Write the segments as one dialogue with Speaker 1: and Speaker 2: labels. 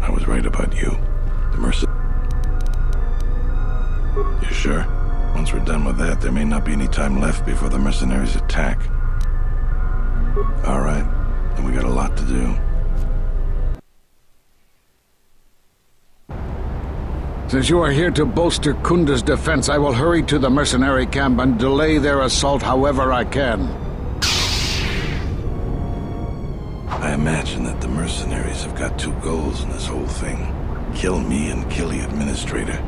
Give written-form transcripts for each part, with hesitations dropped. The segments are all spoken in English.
Speaker 1: I was right about you. The You sure? Once we're done with that, there may not be any time left before the mercenaries attack. Alright, then we got a lot to do.
Speaker 2: Since you are here to bolster Kunda's defense, I will hurry to the mercenary camp and delay their assault however I can.
Speaker 1: I imagine that the mercenaries have got two goals in this whole thing. Kill me and kill the administrator.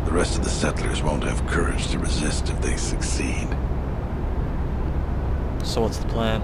Speaker 1: The rest of the settlers won't have courage to resist if they succeed.
Speaker 3: So what's the plan?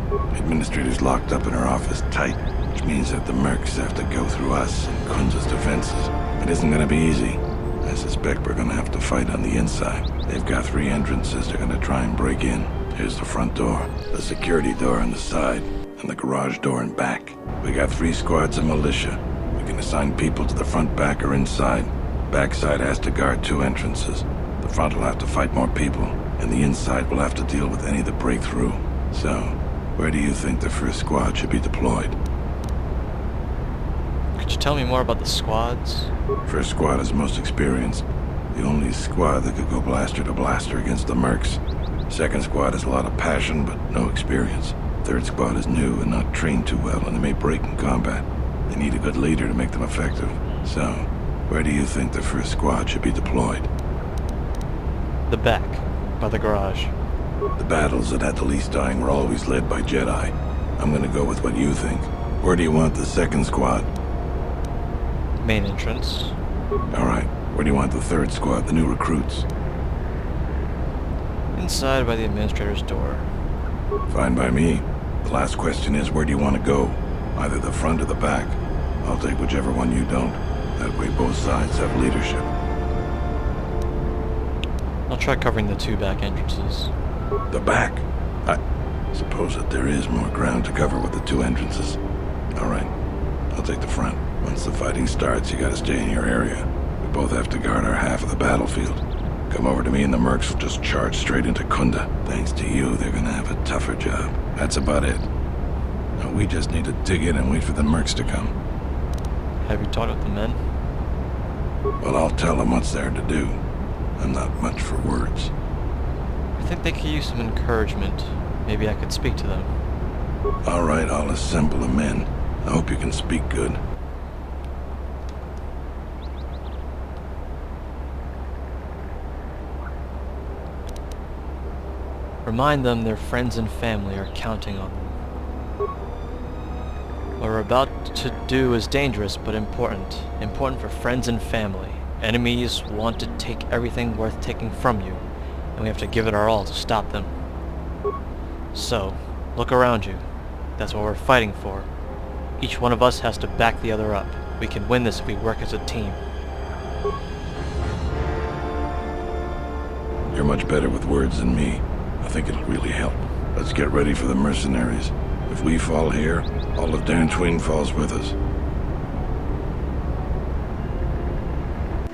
Speaker 1: The administrator's locked up in her office tight, which means that the mercs have to go through us and Kunda's defenses. It isn't gonna be easy. I suspect we're gonna have to fight on the inside. They've got 3 entrances they're gonna try and break in. Here's the front door, the security door on the side, and the garage door in back. We got 3 squads of militia. We can assign people to the front, back, or inside. Backside has to guard 2 entrances. The front will have to fight more people, and the inside will have to deal with any that break through. So, where do you think the first squad should be deployed?
Speaker 3: Could you tell me more about the squads?
Speaker 1: First squad is most experienced. The only squad that could go blaster to blaster against the mercs. Second squad has a lot of passion, but no experience. Third squad is new and not trained too well, and they may break in combat. They need a good leader to make them effective. So, where do you think the first squad should be deployed?
Speaker 3: The back, by the garage.
Speaker 1: The battles that had the least dying were always led by Jedi. I'm gonna go with what you think. Where do you want the second squad?
Speaker 3: Main entrance.
Speaker 1: Alright, where do you want the third squad, the new recruits?
Speaker 3: Inside by the administrator's door.
Speaker 1: Fine by me. The last question is, where do you want to go? Either the front or the back. I'll take whichever one you don't. That way both sides have leadership.
Speaker 3: I'll try covering the 2 back entrances.
Speaker 1: The back? I suppose that there is more ground to cover with the 2 entrances. Alright, I'll take the front. Once the fighting starts, you gotta stay in your area. We both have to guard our half of the battlefield. Come over to me and the mercs will just charge straight into Kunda. Thanks to you, they're gonna have a tougher job. That's about it. Now we just need to dig in and wait for the mercs to come.
Speaker 3: Have you talked with the men?
Speaker 1: Well, I'll tell them what's there to do. I'm not much for words.
Speaker 3: I think they could use some encouragement. Maybe I could speak to them.
Speaker 1: Alright, I'll assemble the men. I hope you can speak good.
Speaker 3: Remind them their friends and family are counting on them. What we're about to do is dangerous but important. Important for friends and family. Enemies want to take everything worth taking from you, and we have to give it our all to stop them. So, look around you. That's what we're fighting for. Each one of us has to back the other up. We can win this if we work as a team.
Speaker 1: You're much better with words than me. I think it'll really help. Let's get ready for the mercenaries. If we fall here, all of Dantooine falls with us.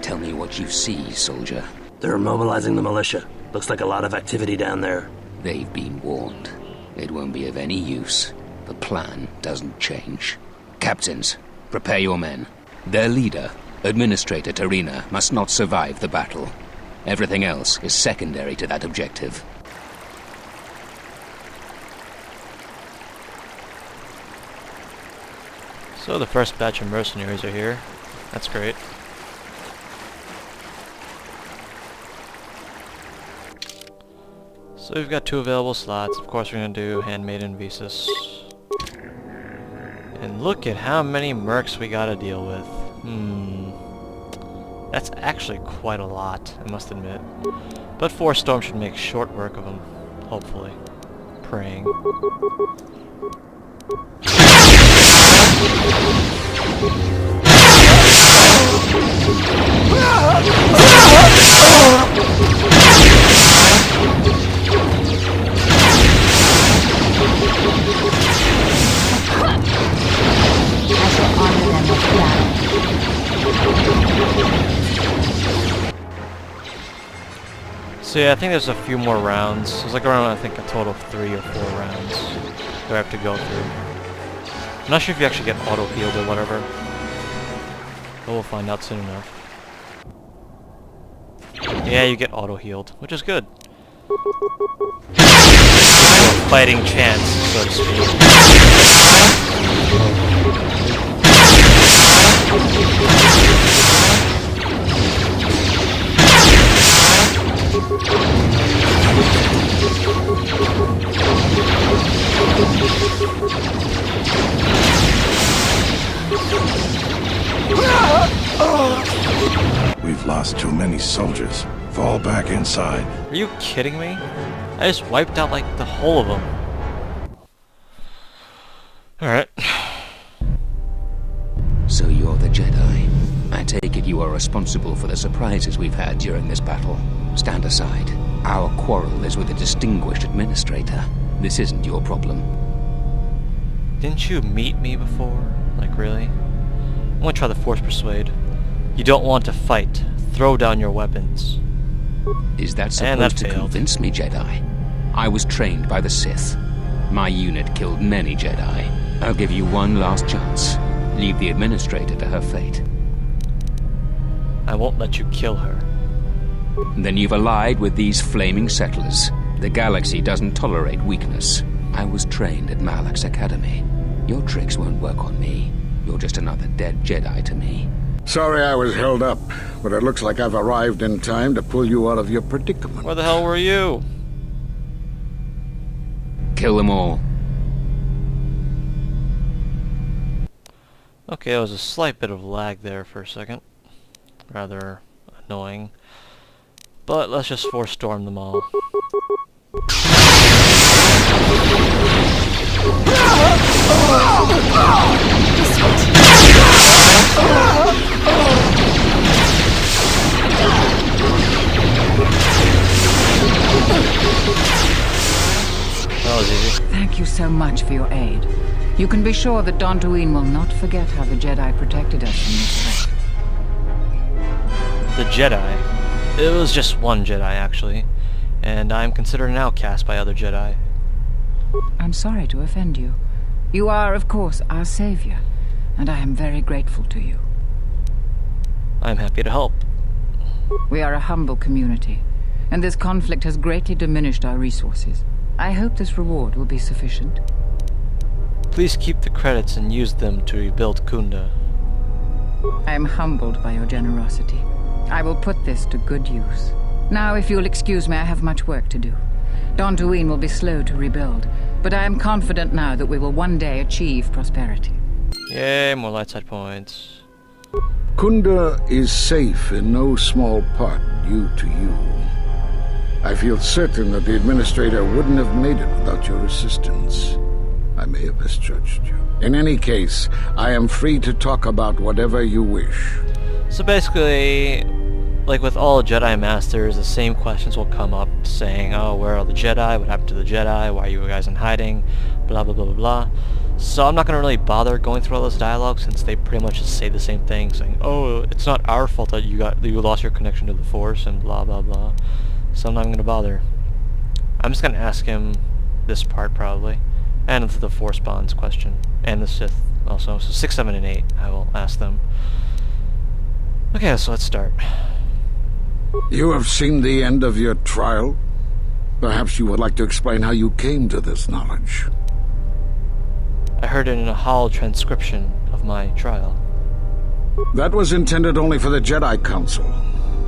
Speaker 4: Tell me what you see, soldier.
Speaker 5: They're mobilizing the militia. Looks like a lot of activity down there.
Speaker 4: They've been warned. It won't be of any use. The plan doesn't change. Captains, prepare your men. Their leader, Administrator Tarina, must not survive the battle. Everything else is secondary to that objective.
Speaker 3: So the first batch of mercenaries are here. That's great. So we've got 2 available slots. Of course we're going to do Handmaiden Visas. And look at how many mercs we got to deal with. That's actually quite a lot, I must admit. But 4 Storm should make short work of them. Hopefully. Praying. So yeah, I think there's a few more rounds. There's like around, I think, a total of 3 or 4 rounds that I have to go through. I'm not sure if you actually get auto-healed or whatever. But we'll find out soon enough. Yeah, you get auto-healed, which is good. A fighting chance, so to speak.
Speaker 1: We've lost too many soldiers. Fall back inside.
Speaker 3: Are you kidding me? I just wiped out like the whole of them. Alright.
Speaker 4: So you're the Jedi. I take it you are responsible for the surprises we've had during this battle. Stand aside. Our quarrel is with a distinguished administrator. This isn't your problem.
Speaker 3: Didn't you meet me before? Like, really? I'm gonna try the Force Persuade. You don't want to fight. Throw down your weapons.
Speaker 4: Is that supposed to convince me, Jedi? I was trained by the Sith. My unit killed many Jedi. I'll give you one last chance. Leave the administrator to her fate.
Speaker 3: I won't let you kill her.
Speaker 4: Then you've allied with these flaming settlers. The galaxy doesn't tolerate weakness. I was trained at Malak's Academy. Your tricks won't work on me. You're just another dead Jedi to me.
Speaker 2: Sorry I was held up, but it looks like I've arrived in time to pull you out of your predicament.
Speaker 3: Where the hell were you?
Speaker 4: Kill them all.
Speaker 3: Okay, there was a slight bit of lag there for a second. Rather annoying. But let's just force storm them all. That was easy.
Speaker 6: Thank you so much for your aid. You can be sure that Dantooine will not forget how the Jedi protected us from this threat.
Speaker 3: The Jedi? It was just one Jedi, actually. And I'm considered an outcast by other Jedi.
Speaker 6: I'm sorry to offend you. You are, of course, our savior, and I am very grateful to you.
Speaker 3: I'm happy to help.
Speaker 6: We are a humble community, and this conflict has greatly diminished our resources. I hope this reward will be sufficient.
Speaker 3: Please keep the credits and use them to rebuild Kunda.
Speaker 6: I am humbled by your generosity. I will put this to good use. Now, if you'll excuse me, I have much work to do. Dantooine will be slow to rebuild, but I am confident now that we will one day achieve prosperity.
Speaker 3: Yay, more light side points.
Speaker 2: Kunda is safe in no small part due to you. I feel certain that the administrator wouldn't have made it without your assistance. I may have misjudged you. In any case, I am free to talk about whatever you wish.
Speaker 3: So basically, like with all Jedi Masters, the same questions will come up saying, oh, where are the Jedi? What happened to the Jedi? Why are you guys in hiding? Blah, blah, blah, blah, blah. So I'm not going to really bother going through all those dialogues since they pretty much just say the same thing, saying, oh, it's not our fault that you lost your connection to the Force and blah, blah, blah. So I'm not going to bother. I'm just going to ask him this part probably. And the Force Bonds question. And the Sith also. So 6, 7, and 8 I will ask them. Okay, so let's start.
Speaker 2: You have seen the end of your trial? Perhaps you would like to explain how you came to this knowledge.
Speaker 3: I heard it in a hall transcription of my trial.
Speaker 2: That was intended only for the Jedi Council.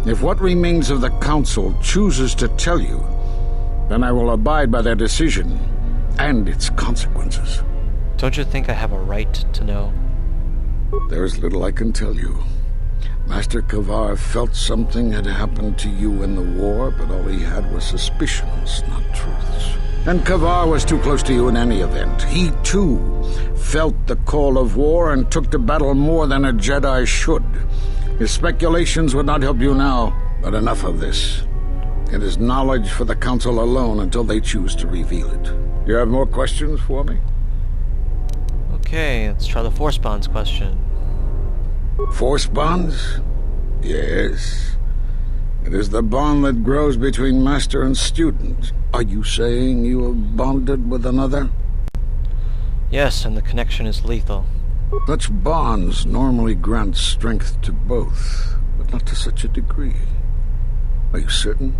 Speaker 2: If what remains of the Council chooses to tell you, then I will abide by their decision and its consequences.
Speaker 3: Don't you think I have a right to know?
Speaker 2: There is little I can tell you. Master Kavar felt something had happened to you in the war, but all he had was suspicions, not truths. And Kavar was too close to you in any event. He, too, felt the call of war and took to battle more than a Jedi should. His speculations would not help you now, but enough of this. It is knowledge for the Council alone until they choose to reveal it. You have more questions for me?
Speaker 3: Okay, let's try the Force Bonds question.
Speaker 2: Force bonds? Yes. It is the bond that grows between master and student. Are you saying you have bonded with another?
Speaker 3: Yes, and the connection is lethal.
Speaker 2: Such bonds normally grant strength to both, but not to such a degree. Are you certain?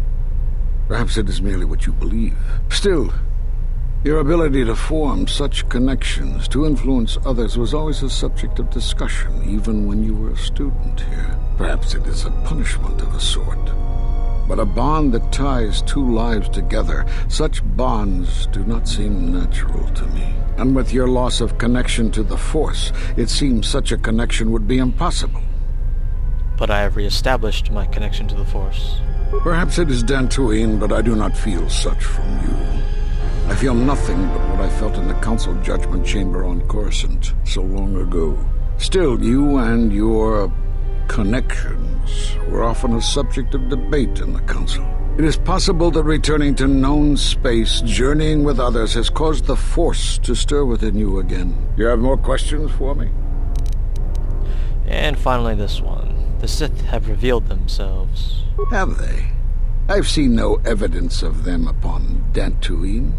Speaker 2: Perhaps it is merely what you believe. Still, your ability to form such connections, to influence others, was always a subject of discussion, even when you were a student here. Perhaps it is a punishment of a sort. But a bond that ties two lives together, such bonds do not seem natural to me. And with your loss of connection to the Force, it seems such a connection would be impossible.
Speaker 3: But I have reestablished my connection to the Force.
Speaker 2: Perhaps it is Dantooine, but I do not feel such from you. I feel nothing but what I felt in the Council Judgment Chamber on Coruscant so long ago. Still, you and your connections were often a subject of debate in the Council. It is possible that returning to known space, journeying with others, has caused the Force to stir within you again. You have more questions for me?
Speaker 3: And finally this one. The Sith have revealed themselves.
Speaker 2: Have they? I've seen no evidence of them upon Dantooine.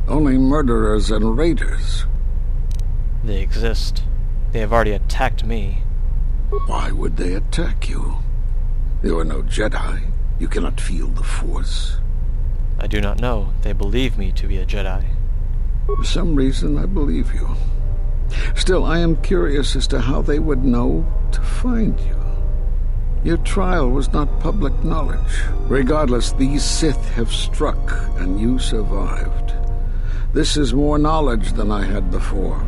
Speaker 2: Only murderers and raiders.
Speaker 3: They exist. They have already attacked me.
Speaker 2: Why would they attack you? You are no Jedi. You cannot feel the Force.
Speaker 3: I do not know. They believe me to be a Jedi.
Speaker 2: For some reason, I believe you. Still, I am curious as to how they would know to find you. Your trial was not public knowledge. Regardless, these Sith have struck, and you survived. This is more knowledge than I had before.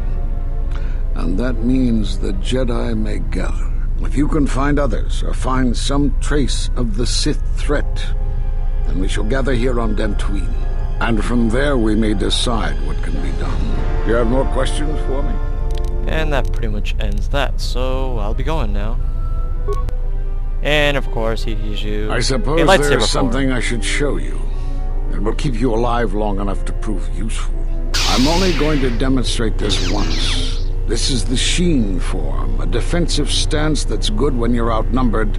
Speaker 2: And that means the Jedi may gather. If you can find others, or find some trace of the Sith threat, then we shall gather here on Dantooine. And from there we may decide what can be done. You have more questions for me?
Speaker 3: And that pretty much ends that, so I'll be going now. And of course he gives you
Speaker 2: I
Speaker 3: a
Speaker 2: suppose
Speaker 3: lightsaber
Speaker 2: there's
Speaker 3: form.
Speaker 2: something I should show you. It will keep you alive long enough to prove useful. I'm only going to demonstrate this once. This is the Sheen form, a defensive stance that's good when you're outnumbered,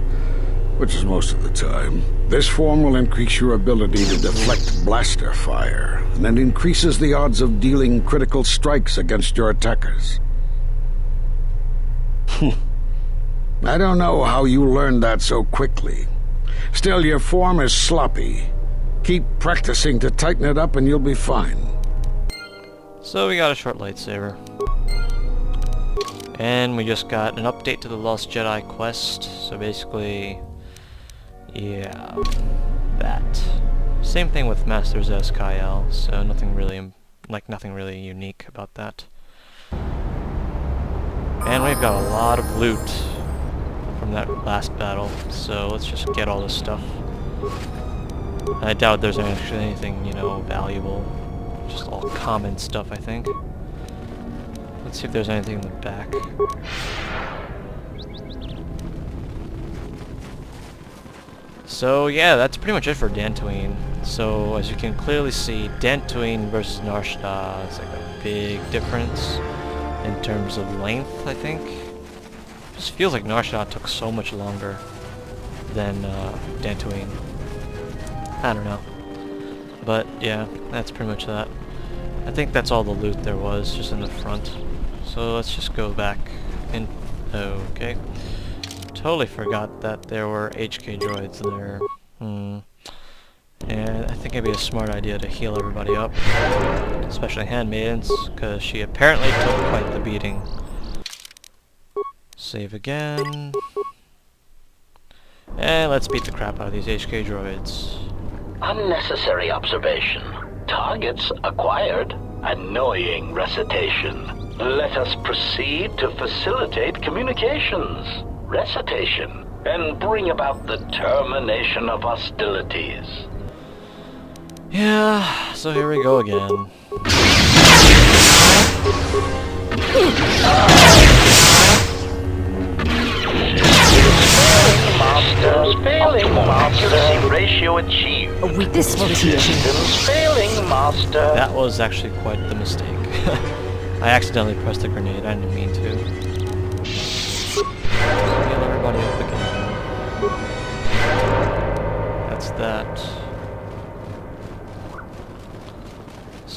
Speaker 2: which is most of the time. This form will increase your ability to deflect blaster fire, and it increases the odds of dealing critical strikes against your attackers. I don't know how you learned that so quickly. Still, your form is sloppy. Keep practicing to tighten it up and you'll be fine.
Speaker 3: So we got a short lightsaber. And we just got an update to the Lost Jedi quest. So basically, yeah, that. Same thing with Masters S. Kyle, so nothing really unique about that. And we've got a lot of loot from that last battle, so let's just get all this stuff. I doubt there's actually anything, you know, valuable. Just all common stuff, I think. Let's see if there's anything in the back. So yeah, that's pretty much it for Dantooine. So as you can clearly see, Dantooine versus Nar Shaddaa is like a big difference in terms of length, I think. It just feels like Nar Shaddaa took so much longer than Dantooine. I don't know. But yeah, that's pretty much that. I think that's all the loot there was, just in the front. So let's just go back in. Okay. Totally forgot that there were HK droids there. And I think it'd be a smart idea to heal everybody up. Especially Handmaidens, because she apparently took quite the beating. Save again. And let's beat the crap out of these HK droids.
Speaker 7: Unnecessary observation. Targets acquired. Annoying recitation. Let us proceed to facilitate communications. Recitation. And bring about the termination of hostilities.
Speaker 3: Yeah, so here we go again.
Speaker 7: Failing master. Accuracy ratio achieved.
Speaker 8: This will teach you.
Speaker 7: Systems failing master.
Speaker 3: That was actually quite the mistake. I accidentally pressed the grenade, I didn't mean to. Heal everybody up again. That's that.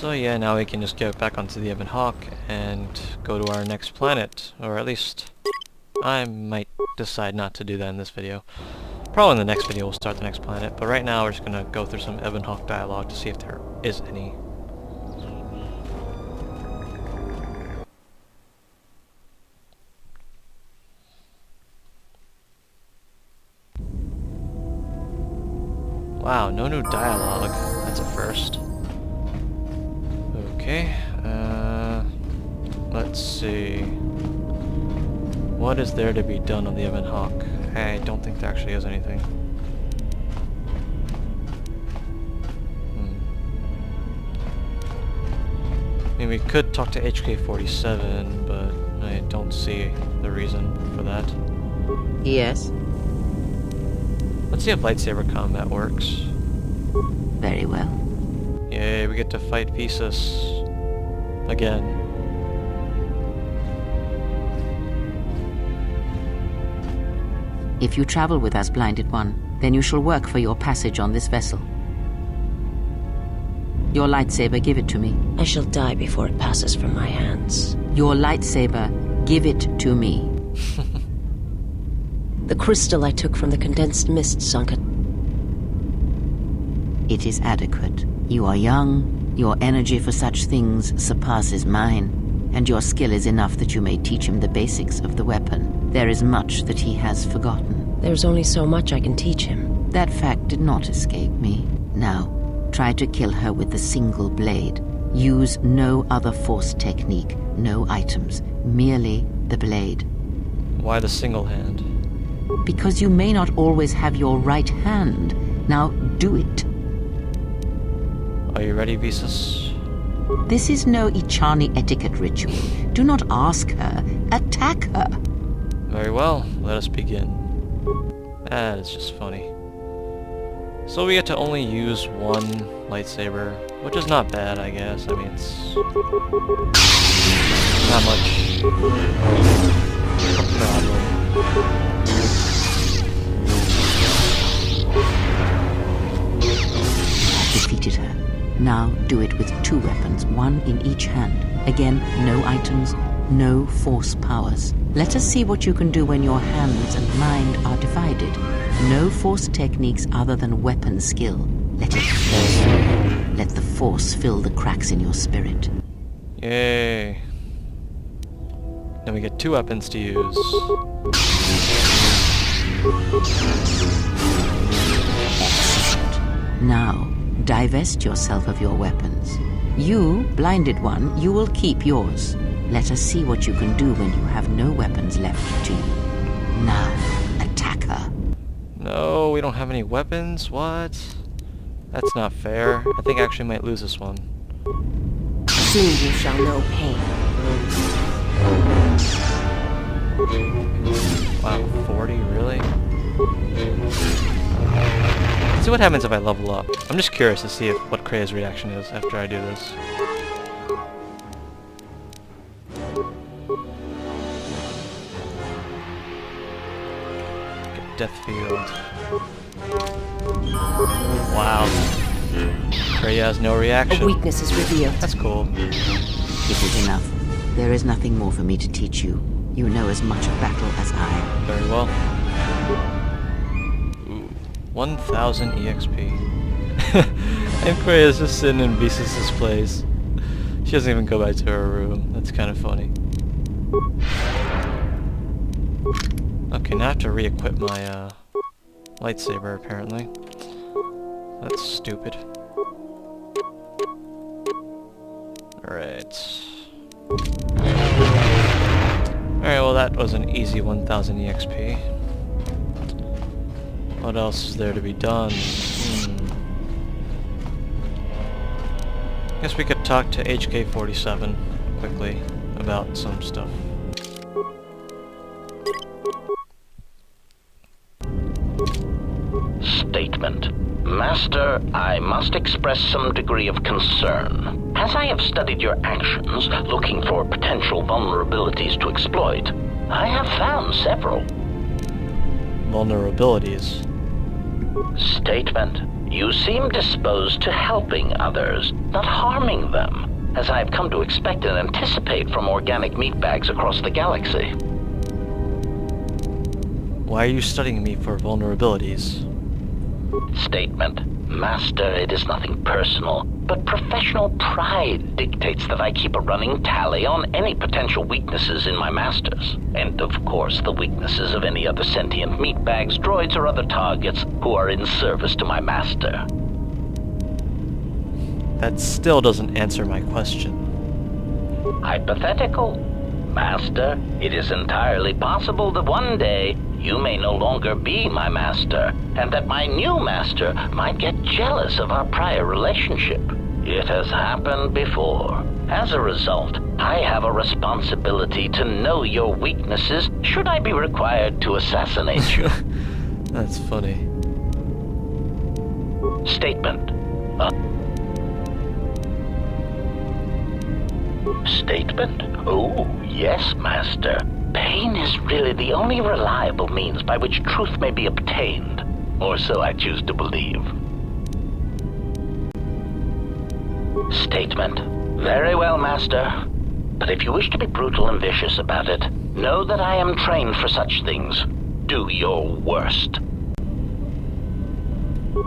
Speaker 3: So yeah, now we can just get back onto the Ebon Hawk and go to our next planet. Or at least, I might decide not to do that in this video. Probably in the next video we'll start the next planet, but right now we're just gonna go through some Ebon Hawk dialogue to see if there is any. Wow, no new dialogue. That's a first. Okay, let's see. What is there to be done on the Ebon Hawk? I don't think there actually is anything. I mean, we could talk to HK-47, but I don't see the reason for that.
Speaker 8: Yes,
Speaker 3: Let's see if lightsaber combat works.
Speaker 8: very well.
Speaker 3: Yay, we get to fight Visas again.
Speaker 8: If you travel with us, Blinded One, then you shall work for your passage on this vessel. Your lightsaber, give it to me.
Speaker 9: I shall die before it passes from my hands.
Speaker 8: Your lightsaber, give it to me.
Speaker 9: The crystal I took from the condensed mist, Sanka.
Speaker 8: It is adequate. You are young, your energy for such things surpasses mine, and your skill is enough that you may teach him the basics of the weapon. There is much that he has forgotten.
Speaker 9: There's only so much I can teach him.
Speaker 8: That fact did not escape me. Now, try to kill her with the single blade. Use no other force technique, no items, merely the blade.
Speaker 3: Why the single hand?
Speaker 8: Because you may not always have your right hand. Now, do it.
Speaker 3: Are you ready, Visas?
Speaker 8: This is no Ichani etiquette ritual. Do not ask her, attack her.
Speaker 3: Very well, let us begin. That is just funny. So we get to only use one lightsaber, which is not bad, I guess. I mean, it's not much a problem.
Speaker 8: Defeated her. Now do it with two weapons, one in each hand. Again, no items, no force powers. Let us see what you can do when your hands and mind are divided. No force techniques other than weapon skill. Let it flow. Let the force fill the cracks in your spirit.
Speaker 3: Yay. Then we get two weapons to use.
Speaker 8: Excellent. Now, divest yourself of your weapons. You, Blinded One, you will keep yours. Let us see what you can do when you have no weapons left to you. Now, attack her.
Speaker 3: No, we don't have any weapons? What? That's not fair. I think I actually might lose this one.
Speaker 9: Soon you shall know pain.
Speaker 3: Wow, 40? Really? Let's see what happens if I level up. I'm just curious to see what Krea's reaction is after I do this. Get Death Field. Wow. Krea has no reaction.
Speaker 9: A weakness is revealed.
Speaker 3: That's cool.
Speaker 8: It is enough. There is nothing more for me to teach you. You know as much of battle as I.
Speaker 3: Very well. Ooh, 1000 EXP. And Krea's just sitting in Visas' place. She doesn't even go back to her room. That's kind of funny. Okay, now I have to re-equip my lightsaber, apparently. That's stupid. Alright. Alright, well that was an easy 1000 EXP. What else is there to be done? Guess we could talk to HK-47 quickly about some stuff.
Speaker 7: Statement. Master, I must express some degree of concern. As I have studied your actions, looking for potential vulnerabilities to exploit, I have found several.
Speaker 3: Vulnerabilities.
Speaker 7: Statement. You seem disposed to helping others, not harming them, as I have come to expect and anticipate from organic meatbags across the galaxy.
Speaker 3: Why are you studying me for vulnerabilities?
Speaker 7: Statement. Master, it is nothing personal, but professional pride dictates that I keep a running tally on any potential weaknesses in my masters. And of course, the weaknesses of any other sentient meatbags, droids, or other targets who are in service to my master.
Speaker 3: That still doesn't answer my question.
Speaker 7: Hypothetical. Master, it is entirely possible that one day you may no longer be my master, and that my new master might get jealous of our prior relationship. It has happened before. As a result, I have a responsibility to know your weaknesses should I be required to assassinate you.
Speaker 3: That's funny.
Speaker 7: Statement. Statement? Oh, yes, Master. Pain is really the only reliable means by which truth may be obtained, or so I choose to believe. Statement. Very well, Master. But if you wish to be brutal and vicious about it, know that I am trained for such things. Do your worst.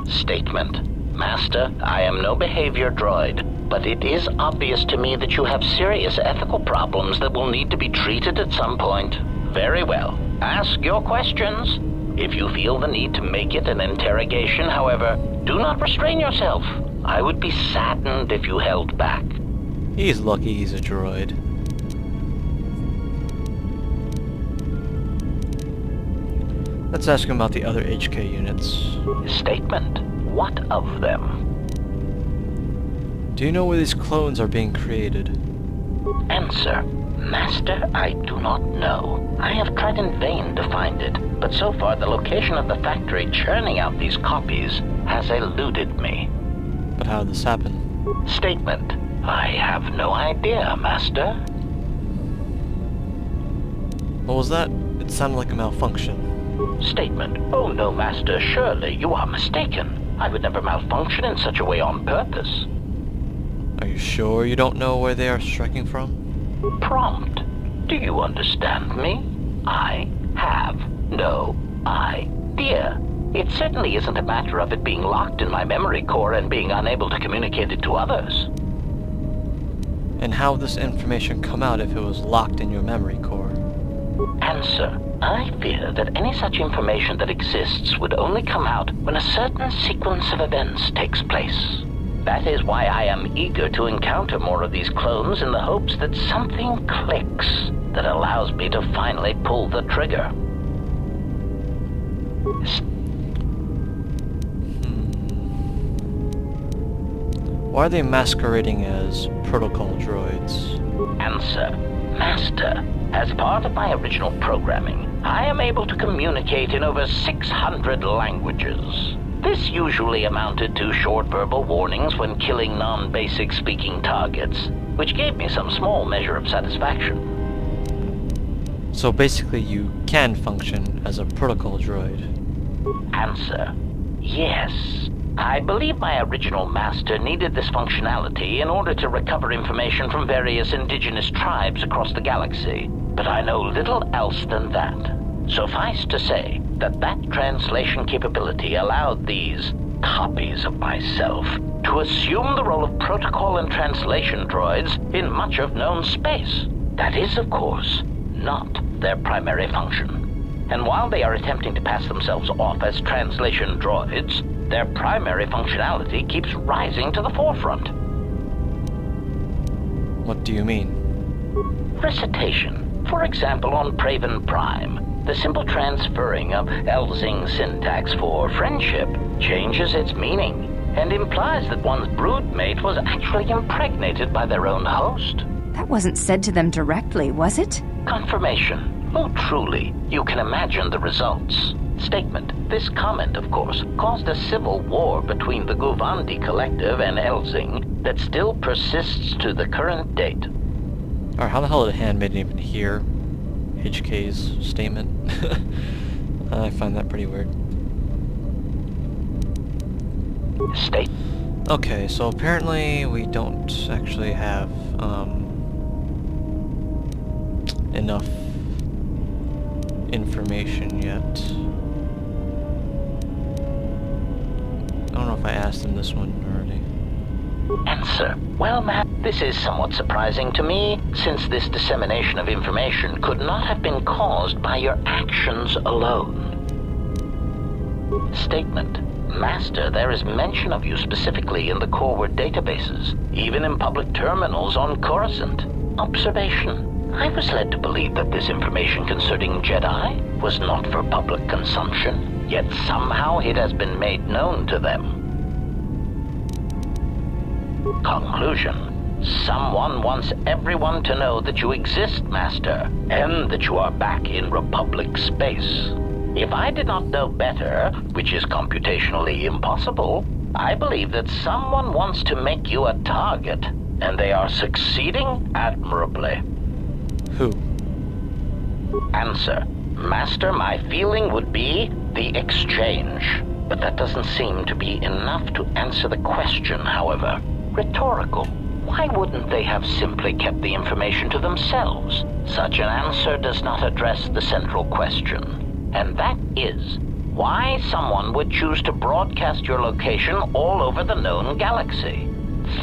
Speaker 7: Statement. Master, I am no behavior droid, but it is obvious to me that you have serious ethical problems that will need to be treated at some point. Very well. Ask your questions. If you feel the need to make it an interrogation, however, do not restrain yourself. I would be saddened if you held back.
Speaker 3: He's lucky he's a droid. Let's ask him about the other HK units.
Speaker 7: Statement. What of them?
Speaker 3: Do you know where these clones are being created?
Speaker 7: Answer. Master, I do not know. I have tried in vain to find it, but so far the location of the factory churning out these copies has eluded me.
Speaker 3: But how did this happen?
Speaker 7: Statement. I have no idea, Master.
Speaker 3: What was that? It sounded like a malfunction.
Speaker 7: Statement. Oh no, Master, surely you are mistaken. I would never malfunction in such a way on purpose.
Speaker 3: Are you sure you don't know where they are striking from?
Speaker 7: Prompt. Do you understand me? I have no idea. It certainly isn't a matter of it being locked in my memory core and being unable to communicate it to others.
Speaker 3: And how would this information come out if it was locked in your memory core?
Speaker 7: Answer. I fear that any such information that exists would only come out when a certain sequence of events takes place. That is why I am eager to encounter more of these clones in the hopes that something clicks that allows me to finally pull the trigger.
Speaker 3: Why are they masquerading as protocol droids?
Speaker 7: Answer. Master, as part of my original programming, I am able to communicate in over 600 languages. This usually amounted to short verbal warnings when killing non-basic speaking targets, which gave me some small measure of satisfaction.
Speaker 3: So basically you can function as a protocol droid.
Speaker 7: Answer. Yes. I believe my original master needed this functionality in order to recover information from various indigenous tribes across the galaxy, but I know little else than that. Suffice to say that that translation capability allowed these copies of myself to assume the role of protocol and translation droids in much of known space. That is, of course, not their primary function. And while they are attempting to pass themselves off as translation droids, their primary functionality keeps rising to the forefront.
Speaker 3: What do you mean?
Speaker 7: Recitation. For example, on Praven Prime, the simple transferring of Elzing syntax for friendship changes its meaning and implies that one's broodmate was actually impregnated by their own host.
Speaker 10: That wasn't said to them directly, was it?
Speaker 7: Confirmation. Oh, truly, you can imagine the results. Statement. This comment, of course, caused a civil war between the Guvandi Collective and Elzing that still persists to the current date.
Speaker 3: Or how the hell did Handmaiden even hear HK's statement? I find that pretty weird.
Speaker 7: State.
Speaker 3: Okay, so apparently we don't actually have enough information yet. I don't know if I asked him this one already.
Speaker 7: Answer. Well, Matt, this is somewhat surprising to me, since this dissemination of information could not have been caused by your actions alone. Statement. Master, there is mention of you specifically in the Corward databases, even in public terminals on Coruscant. Observation. I was led to believe that this information concerning Jedi was not for public consumption, yet somehow it has been made known to them. Conclusion. Someone wants everyone to know that you exist, Master, and that you are back in Republic space. If I did not know better, which is computationally impossible, I believe that someone wants to make you a target, and they are succeeding admirably.
Speaker 3: Who?
Speaker 7: Answer. Master, my feeling would be the exchange. But that doesn't seem to be enough to answer the question, however. Rhetorical. Why wouldn't they have simply kept the information to themselves? Such an answer does not address the central question. And that is, why someone would choose to broadcast your location all over the known galaxy.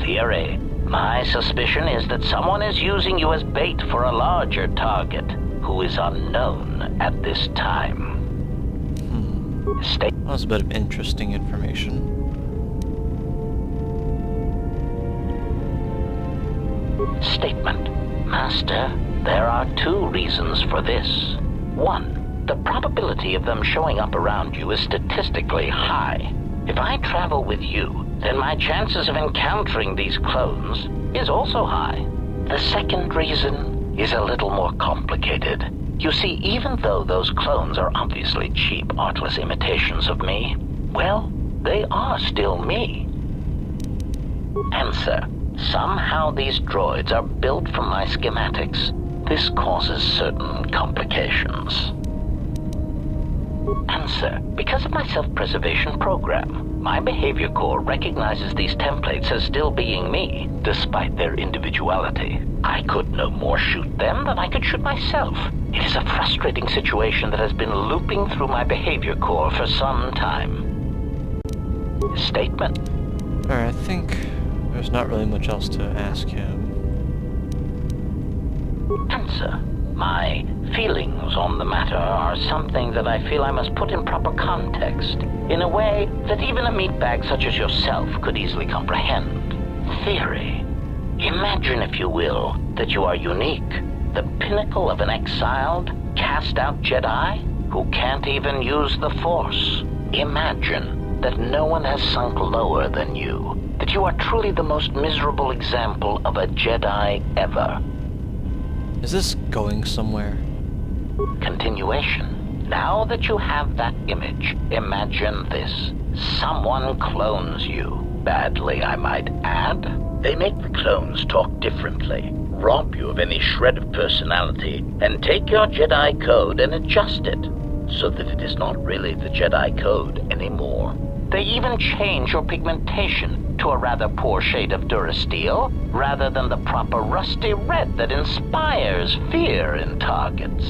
Speaker 7: Theory. My suspicion is that someone is using you as bait for a larger target, who is unknown at this time.
Speaker 3: That was a bit of interesting information.
Speaker 7: Statement. Master, there are two reasons for this. One, the probability of them showing up around you is statistically high. If I travel with you, then my chances of encountering these clones is also high. The second reason is a little more complicated. You see, even though those clones are obviously cheap, artless imitations of me, well, they are still me. Answer. Somehow these droids are built from my schematics. This causes certain complications. Answer. Because of my self-preservation program, my behavior core recognizes these templates as still being me, despite their individuality. I could no more shoot them than I could shoot myself. It is a frustrating situation that has been looping through my behavior core for some time. Statement.
Speaker 3: Alright, I think there's not really much else to ask him.
Speaker 7: Answer. My feelings on the matter are something that I feel I must put in proper context, in a way that even a meatbag such as yourself could easily comprehend. Theory. Imagine, if you will, that you are unique, the pinnacle of an exiled, cast-out Jedi who can't even use the Force. Imagine that no one has sunk lower than you, that you are truly the most miserable example of a Jedi ever.
Speaker 3: Is this going somewhere?
Speaker 7: Continuation. Now that you have that image, imagine this. Someone clones you. Badly, I might add. They make the clones talk differently, rob you of any shred of personality, and take your Jedi code and adjust it, so that it is not really the Jedi code anymore. They even change your pigmentation to a rather poor shade of Durasteel, rather than the proper rusty red that inspires fear in targets.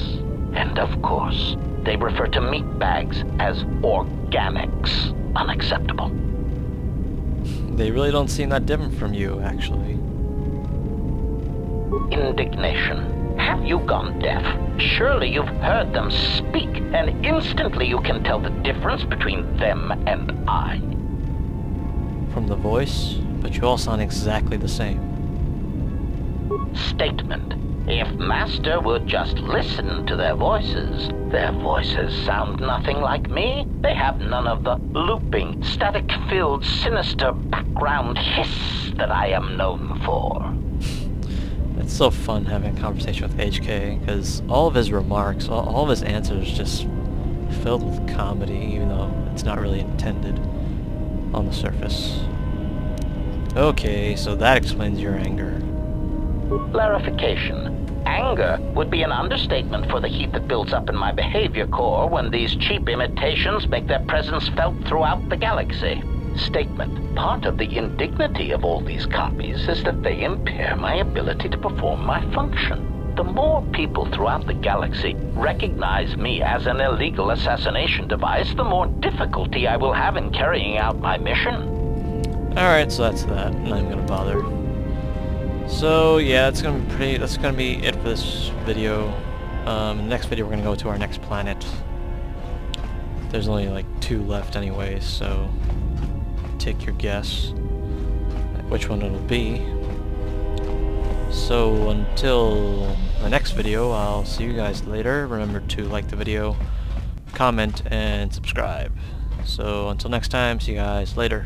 Speaker 7: And of course, they refer to meatbags as organics. Unacceptable.
Speaker 3: They really don't seem that different from you, actually.
Speaker 7: Indignation. Have you gone deaf? Surely you've heard them speak, and instantly you can tell the difference between them and I.
Speaker 3: From the voice, but you all sound exactly the same.
Speaker 7: Statement. If Master would just listen to their voices sound nothing like me. They have none of the looping, static-filled, sinister background hiss that I am known for.
Speaker 3: It's so fun having a conversation with HK, because all of his remarks, all of his answers just filled with comedy, even though it's not really intended on the surface. Okay, so that explains your anger.
Speaker 7: Clarification. Anger would be an understatement for the heat that builds up in my behavior core when these cheap imitations make their presence felt throughout the galaxy. Statement. Part of the indignity of all these copies is that they impair my ability to perform my function. The more people throughout the galaxy recognize me as an illegal assassination device, the more difficulty I will have in carrying out my mission.
Speaker 3: Alright, so that's that. I'm not even gonna bother. So yeah, that's gonna be it for this video. In the next video we're gonna go to our next planet. There's only like 2 left anyway, so take your guess at which one it'll be. So until the next video, I'll see you guys later. Remember to like the video, comment, and subscribe. So until next time, see you guys later.